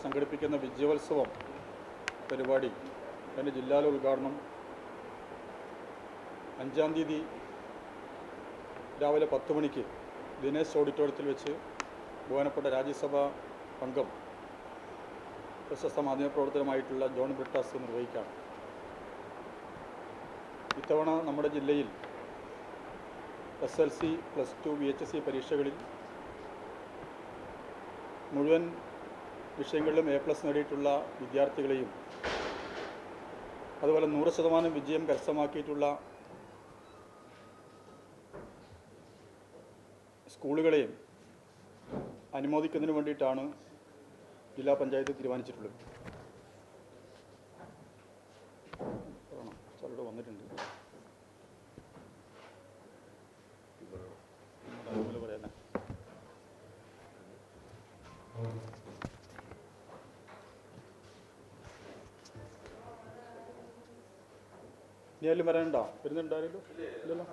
സംഘടിപ്പിക്കുന്ന വിജയോത്സവം പരിപാടി അതിൻ്റെ ജില്ലാതല ഉദ്ഘാടനം 5-ാം തീയതി രാവിലെ 10 മണിക്ക് ദിനേശ് ഓഡിറ്റോറിയത്തിൽ വെച്ച് ബഹുമാനപ്പെട്ട രാജ്യസഭാ അംഗം പ്രശസ്ത മാധ്യമപ്രവർത്തകരുമായിട്ടുള്ള ജോൺ ബ്രിട്ടാസ് നിർവഹിക്കുകയാണ്. ഇത്തവണ നമ്മുടെ ജില്ലയിൽ SLC, +2, VHSC പരീക്ഷകളിൽ മുഴുവൻ വിഷയങ്ങളിലും A+ നേടിയിട്ടുള്ള വിദ്യാർത്ഥികളെയും അതുപോലെ 100% വിജയം കരസ്ഥമാക്കിയിട്ടുള്ള സ്കൂളുകളെയും അനുമോദിക്കുന്നതിന് വേണ്ടിയിട്ടാണ് ജില്ലാ പഞ്ചായത്ത് തീരുമാനിച്ചിട്ടുള്ളത്. സാറിവിടെ വന്നിട്ടുണ്ട്. പറയാനാ ഇനി ആരും വരാനുണ്ടോ? വരുന്നുണ്ടായാലും ഇല്ലല്ലോ.